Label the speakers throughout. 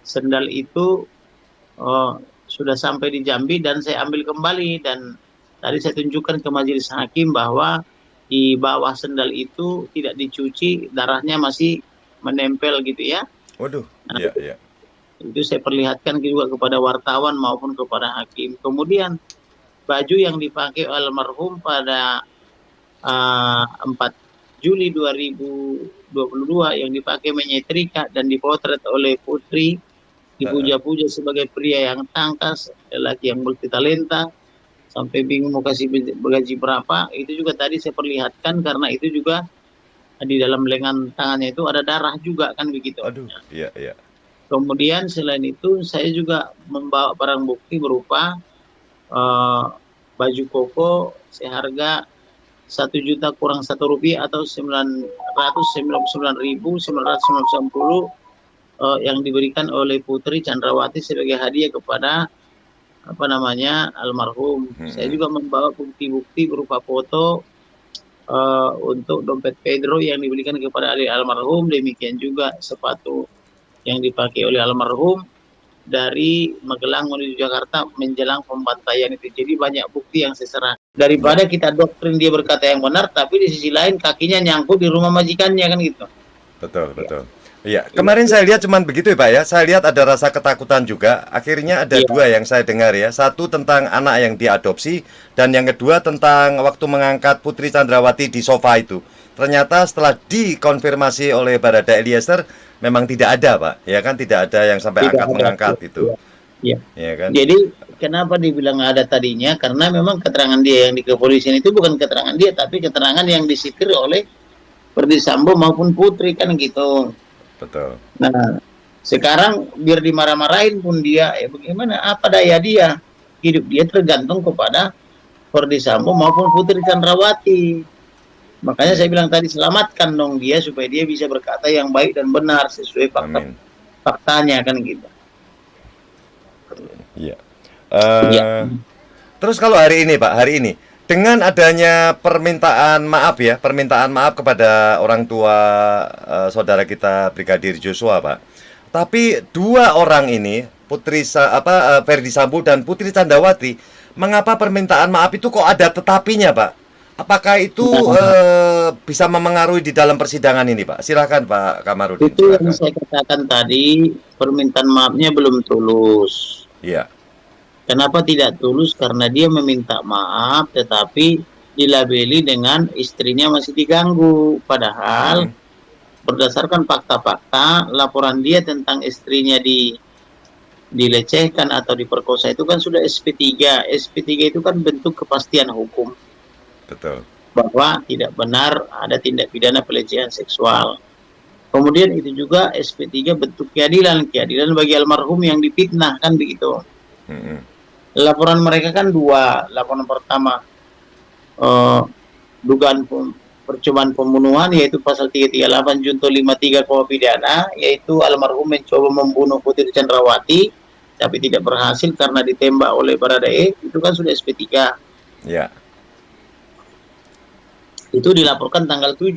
Speaker 1: sendal itu sudah sampai di Jambi dan saya ambil kembali, dan tadi saya tunjukkan ke majelis hakim bahwa di bawah sendal itu tidak dicuci, darahnya masih menempel gitu ya.
Speaker 2: Waduh,
Speaker 1: Nah,
Speaker 2: iya, iya.
Speaker 1: itu saya perlihatkan juga kepada wartawan maupun kepada hakim. Kemudian baju yang dipakai almarhum pada 4 Juli 2022 yang dipakai menyetrika dan dipotret oleh Putri,
Speaker 2: Heeh.
Speaker 1: dipuja-puja sebagai pria yang tangkas, lelaki yang multitalenta, sampai bingung mau kasih gaji berapa. Itu juga tadi saya perlihatkan karena itu juga di dalam lengan tangannya itu ada darah juga kan begitu.
Speaker 2: Aduh, iya, iya.
Speaker 1: Kemudian selain itu saya juga membawa barang bukti berupa eh, baju koko seharga 1 juta kurang Rp1 atau 999.990 yang diberikan oleh Putri Chandrawati sebagai hadiah kepada apa namanya almarhum. Saya
Speaker 2: Mhm.
Speaker 1: juga membawa bukti-bukti berupa foto untuk dompet Pedro yang diberikan kepada Ali almarhum, demikian juga sepatu yang dipakai oleh almarhum dari Magelang menuju Jakarta menjelang pembantaian itu. Jadi banyak bukti yang saya serahkan.
Speaker 2: Iya,
Speaker 1: Daripada kita doktrin dia berkata yang benar, tapi di sisi lain kakinya nyangkut di rumah majikannya kan gitu.
Speaker 2: betul,
Speaker 1: Ya,
Speaker 2: betul. Iya,
Speaker 1: iya,
Speaker 2: kemarin saya lihat cuman begitu ya, Pak ya. Saya lihat ada rasa ketakutan juga. Akhirnya ada
Speaker 1: iya,
Speaker 2: dua yang saya dengar ya. Satu tentang anak yang diadopsi dan yang kedua tentang waktu mengangkat Putri Chandrawati di sofa itu. Ternyata setelah dikonfirmasi oleh Barada Eliezer memang tidak ada, Pak. Ya kan tidak ada yang sampai
Speaker 1: tidak
Speaker 2: angkat
Speaker 1: ada.
Speaker 2: mengangkat itu.
Speaker 1: Iya, iya.
Speaker 2: Ya kan?
Speaker 1: Jadi kenapa dibilang ada tadinya? Karena memang keterangan dia yang di kepolisian itu bukan keterangan dia, tapi keterangan yang disipir oleh Ferdi Sambo maupun Putri kan gitu.
Speaker 2: Betul.
Speaker 1: Nah, sekarang biar dimarah-marahin pun dia, ya bagaimana? Apa daya dia? Hidup dia tergantung kepada Ferdi Sambo maupun Putri Chandrawati. Makanya
Speaker 2: Iya.
Speaker 1: saya bilang tadi selamatkan dong dia supaya dia bisa berkata yang baik dan benar sesuai fakta
Speaker 2: Amin.
Speaker 1: faktanya kan gitu.
Speaker 2: Iya.
Speaker 1: Ya,
Speaker 2: Eh Terus kalau hari ini Pak, hari ini dengan adanya permintaan maaf ya, permintaan maaf kepada orang tua saudara kita Brigadir Joshua Pak. Tapi dua orang ini, Ferdi Sambo dan Putri Candrawati, mengapa permintaan maaf itu kok ada tetapinya Pak? Apakah itu
Speaker 1: nah,
Speaker 2: bisa memengaruhi di dalam persidangan ini Pak? Silakan Pak Kamarudin,
Speaker 1: itu yang
Speaker 2: silakan.
Speaker 1: saya katakan tadi, permintaan maafnya belum tulus.
Speaker 2: Iya.
Speaker 1: Kenapa tidak tulus? Karena dia meminta maaf, tetapi dilabeli dengan istrinya masih diganggu. Padahal
Speaker 2: Mm-mm.
Speaker 1: berdasarkan fakta-fakta, laporan dia tentang istrinya dilecehkan atau diperkosa itu kan sudah SP3. SP3 itu kan bentuk kepastian hukum
Speaker 2: Betul.
Speaker 1: bahwa tidak benar ada tindak pidana pelecehan seksual. Kemudian itu juga SP3 bentuk keadilan, keadilan bagi almarhum yang difitnah kan begitu.
Speaker 2: Mm-mm.
Speaker 1: Laporan mereka kan dua. Laporan pertama eh, dugaan percobaan pembunuhan yaitu pasal 338 junto 53 KUH pidana, yaitu almarhum mencoba membunuh Putri Chandrawati tapi tidak berhasil karena ditembak oleh Baradae, itu kan sudah SP3.
Speaker 2: Ya.
Speaker 1: Itu dilaporkan tanggal 7.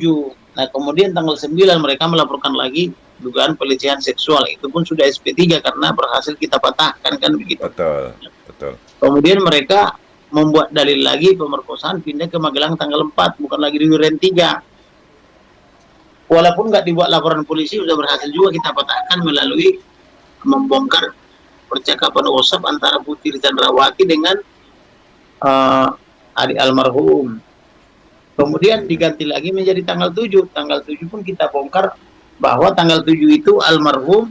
Speaker 1: Nah, kemudian tanggal 9 mereka melaporkan lagi dugaan pelecehan seksual, itu pun sudah SP3 karena berhasil kita patahkan kan begitu.
Speaker 2: Betul. Betul.
Speaker 1: Kemudian mereka membuat dalil lagi pemerkosaan pindah ke Magelang tanggal 4, bukan lagi di Duren 3. Walaupun nggak dibuat laporan polisi, sudah berhasil juga kita patahkan melalui membongkar percakapan WhatsApp antara Putri Chandrawati dengan uh, adik almarhum. Kemudian
Speaker 2: Mm-mm.
Speaker 1: diganti lagi menjadi tanggal 7. Tanggal 7 pun kita bongkar bahwa tanggal 7 itu almarhum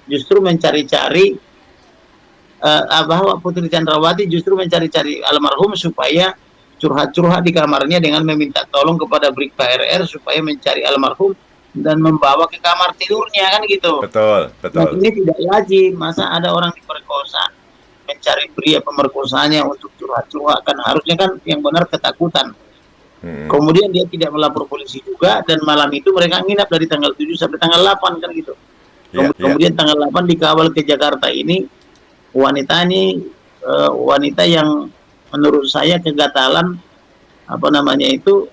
Speaker 1: justru mencari-cari bahwa Putri Chandrawati justru mencari-cari almarhum supaya curhat-curhat di kamarnya dengan meminta tolong kepada Brik KRR supaya mencari almarhum dan membawa ke kamar tidurnya kan gitu.
Speaker 2: Betul.
Speaker 1: Nah,
Speaker 2: Betul.
Speaker 1: ini tidak lazim. Masa ada orang diperkosa mencari pria pemerkosanya untuk curhat-curhat, kan harusnya kan yang benar ketakutan.
Speaker 2: Mm-mm.
Speaker 1: Kemudian dia tidak melapor polisi juga, dan malam itu mereka nginap dari tanggal 7 sampai tanggal 8 kan gitu.
Speaker 2: Ya, ya.
Speaker 1: Kemudian tanggal 8 dikawal ke Jakarta. Ini wanita ini wanita yang menurut saya kegatalan, apa namanya itu,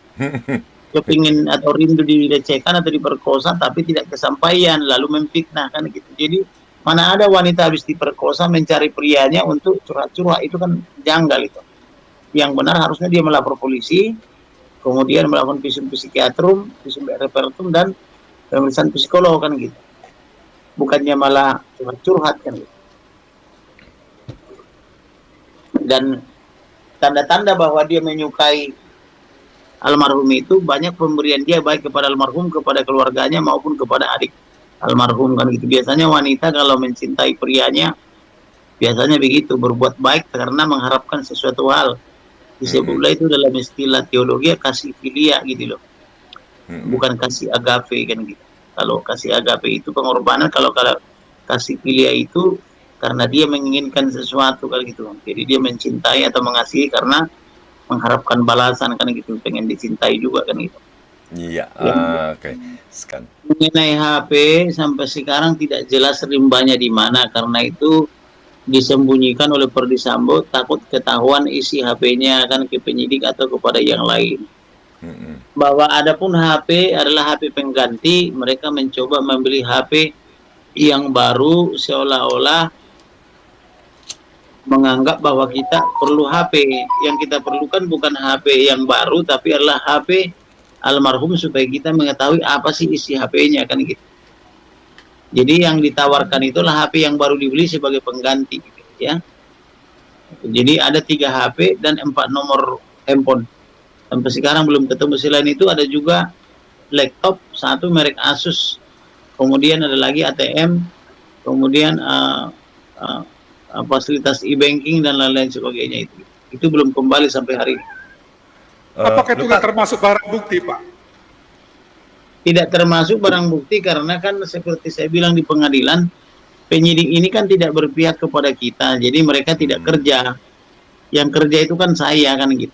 Speaker 1: kepingin atau rindu dilecehkan atau diperkosa tapi tidak kesampaian lalu memfitnah kan gitu. Jadi Mana ada wanita habis diperkosa mencari prianya untuk curhat-curhat, itu kan janggal itu. Yang benar harusnya dia melapor polisi, kemudian melakukan visum psikiatrum, visum repertum, dan pemeriksaan psikolog kan gitu. Bukannya malah curhat-curhat kan gitu. Dan tanda-tanda bahwa dia menyukai almarhum itu banyak pemberian dia baik kepada almarhum, kepada keluarganya maupun kepada adik almarhum kan gitu. Biasanya wanita kalau mencintai prianya biasanya begitu, berbuat baik karena mengharapkan sesuatu hal. Disebutlah itu dalam istilah teologi kasih filia gitu loh. Bukan kasih agape kan gitu. Kalau kasih agape itu pengorbanan, kalau kasih filia itu karena dia menginginkan sesuatu kan gitu. Jadi dia mencintai atau mengasihi karena mengharapkan balasan kan gitu, pengen dicintai juga kan gitu.
Speaker 2: Iya, oke. Sekan.
Speaker 1: Mengenai HP sampai sekarang tidak jelas rimbanya di mana, karena itu disembunyikan oleh Perdi Sambo, takut ketahuan isi HP-nya kan ke penyidik atau kepada yang lain. Bahwa adapun HP adalah HP pengganti, mereka mencoba membeli HP yang baru seolah-olah menganggap bahwa kita perlu HP. Yang kita perlukan bukan HP yang baru, tapi adalah HP almarhum supaya kita mengetahui apa sih isi HP-nya kan gitu. Jadi yang ditawarkan itulah HP yang baru dibeli sebagai pengganti gitu, ya. Jadi ada 3 HP dan 4 nomor handphone. Sampai sekarang belum ketemu. Selain itu ada juga laptop, satu merek Asus. Kemudian ada lagi ATM, kemudian fasilitas e-banking dan lain-lain sebagainya itu. Itu belum kembali sampai hari ini.
Speaker 3: Apakah itu nggak termasuk barang bukti, Pak?
Speaker 1: Tidak termasuk barang bukti karena kan seperti saya bilang di pengadilan, penyidik ini kan tidak berpihak kepada kita, jadi mereka tidak kerja. Yang kerja itu kan saya kan gitu.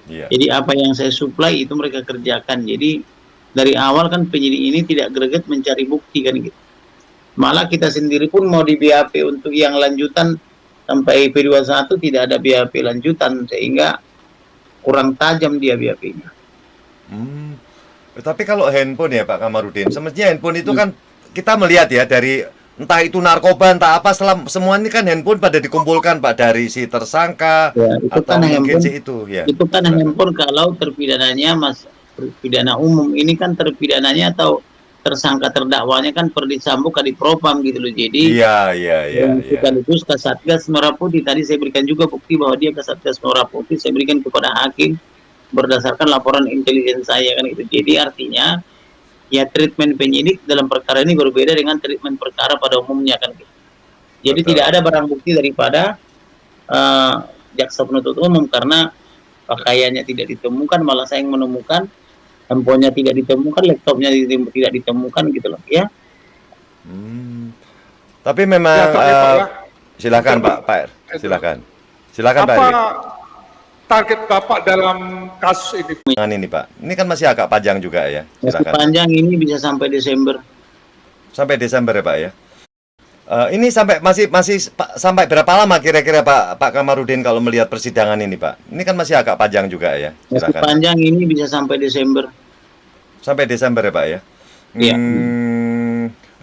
Speaker 1: Jadi apa yang saya supply itu mereka kerjakan. Jadi dari awal kan penyidik ini tidak greget mencari bukti kan gitu. Malah kita sendiri pun mau di BAP untuk yang lanjutan sampai P21 tidak ada BAP lanjutan, sehingga kurang tajam dia BAP-nya.
Speaker 2: Tapi kalau handphone ya Pak Kamarudin, semestinya handphone itu kan kita melihat ya dari entah itu narkoba, entah apa, semua ini kan handphone pada dikumpulkan Pak dari si tersangka
Speaker 1: ya, itu
Speaker 2: atau
Speaker 1: kan
Speaker 2: mungkin
Speaker 1: handphone,
Speaker 2: si itu ya.
Speaker 1: Itu kan handphone kalau terpidananya pidana umum, ini kan terpidananya atau tersangka terdakwanya kan Perdi Sambo Kadipropam gitu loh. Jadi sekaligus Kasatgas Merah Putih. Tadi saya berikan juga bukti bahwa dia Kasatgas Merah Putih, saya berikan kepada hakim berdasarkan laporan intelijen saya kan itu. Jadi artinya ya treatment penyidik dalam perkara ini berbeda dengan treatment perkara pada umumnya kan gitu. Jadi tidak ada barang bukti daripada jaksa penuntut umum karena pakaiannya tidak ditemukan, malah saya yang menemukan. Handphonenya tidak ditemukan, laptopnya tidak ditemukan gitu loh ya.
Speaker 2: Tapi memang
Speaker 3: ya,
Speaker 2: silakan Pak silakan Pak
Speaker 3: Apa target Bapak dalam kasus ini?
Speaker 2: Ini Pak, ini kan masih agak panjang juga ya.
Speaker 1: Silakan. Panjang ini bisa sampai Desember.
Speaker 2: Sampai Desember ya Pak ya. Ini masih sampai berapa lama kira-kira Pak Kamarudin kalau melihat persidangan ini Pak? Ini kan masih agak panjang juga ya.
Speaker 1: Masih panjang ini bisa sampai Desember.
Speaker 2: Sampai Desember ya Pak ya.
Speaker 1: Iya.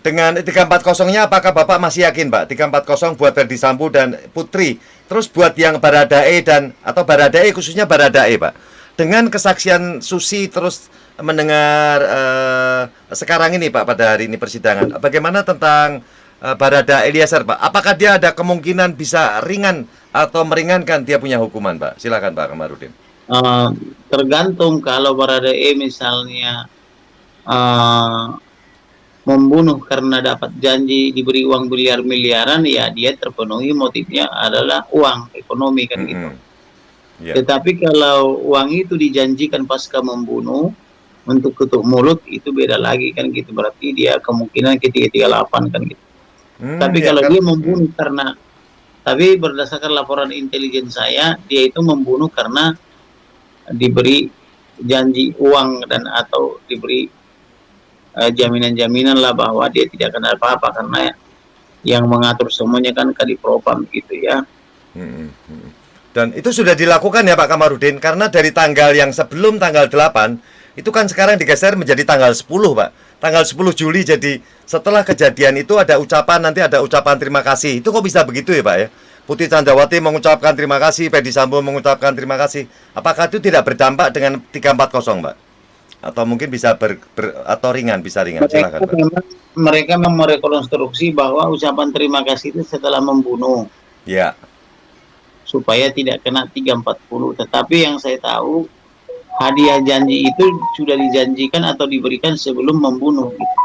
Speaker 2: Dengan 340-nya apakah Bapak masih yakin Pak? 340 buat Verdi Sambo dan Putri. Terus buat yang Baradae atau Baradae khususnya Baradae Pak. Dengan kesaksian Susi terus mendengar sekarang ini Pak pada hari ini persidangan. Bagaimana tentang Barada Eliezer Pak? Apakah dia ada kemungkinan bisa ringan atau meringankan dia punya hukuman Pak? Silakan Pak Kamarudin.
Speaker 1: Tergantung. Kalau Baradae misalnya membunuh karena dapat janji diberi uang miliaran, ya dia terpenuhi motifnya adalah uang ekonomi kan gitu. Tetapi kalau uang itu dijanjikan pasca membunuh untuk tutup mulut, itu beda lagi kan gitu. Berarti dia kemungkinan ke 338 kan gitu. Tapi kalau dia membunuh tapi berdasarkan laporan intelijen saya, dia itu membunuh karena diberi janji uang dan atau diberi jaminan-jaminan lah bahwa dia tidak akan apa-apa, karena yang mengatur semuanya kan Kadipropam gitu ya.
Speaker 2: Dan itu sudah dilakukan ya Pak Kamarudin, karena dari tanggal yang sebelum tanggal 8 itu kan sekarang digeser menjadi tanggal 10 Pak. Tanggal 10 Juli, jadi setelah kejadian itu ada ucapan, nanti ada ucapan terima kasih. Itu kok bisa begitu ya Pak ya? Putri Candrawati mengucapkan terima kasih, Ferdy Sambo mengucapkan terima kasih. Apakah itu tidak berdampak dengan 340 Pak? Atau mungkin bisa atau ringan, bisa ringan. Silakan Pak.
Speaker 1: Mereka memang merekonstruksi bahwa ucapan terima kasih itu setelah membunuh.
Speaker 2: Ya.
Speaker 1: Supaya tidak kena 340. Tetapi yang saya tahu, hadiah janji itu sudah dijanjikan atau diberikan sebelum membunuh. Gitu.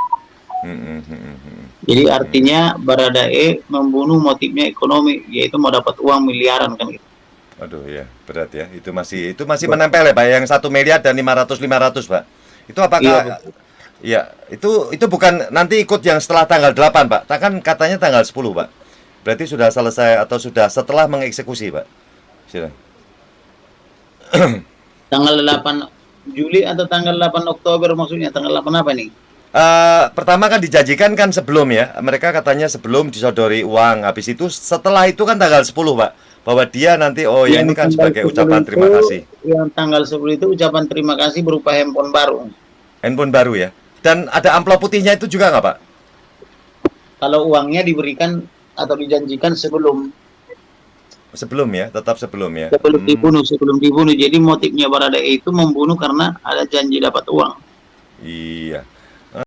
Speaker 1: Jadi artinya Baradae membunuh motifnya ekonomi, yaitu mau dapat uang miliaran kan gitu.
Speaker 2: Aduh ya, berat ya. Itu masih menempel ya Pak, yang 1 miliar dan 500 Pak. Itu apakah ya, itu bukan nanti ikut yang setelah tanggal 8 Pak. Kan katanya tanggal 10 Pak. Berarti sudah selesai atau sudah setelah mengeksekusi Pak. Silakan.
Speaker 1: Tanggal 8 Juli atau tanggal 8 Oktober maksudnya? Tanggal 8 apa nih?
Speaker 2: Pertama kan dijanjikan kan sebelum ya. Mereka katanya sebelum disodori uang. Habis itu setelah itu kan tanggal 10 Pak. Bahwa dia nanti ya ini kan sebagai ucapan terima kasih.
Speaker 1: Yang tanggal 10 itu ucapan terima kasih berupa handphone baru.
Speaker 2: Handphone baru ya. Dan ada amplop putihnya itu juga nggak Pak?
Speaker 1: Kalau uangnya diberikan atau dijanjikan sebelum
Speaker 2: ya, tetap sebelum ya.
Speaker 1: Sebelum dibunuh. Jadi motifnya Baradae itu membunuh karena ada janji dapat uang.
Speaker 2: Iya.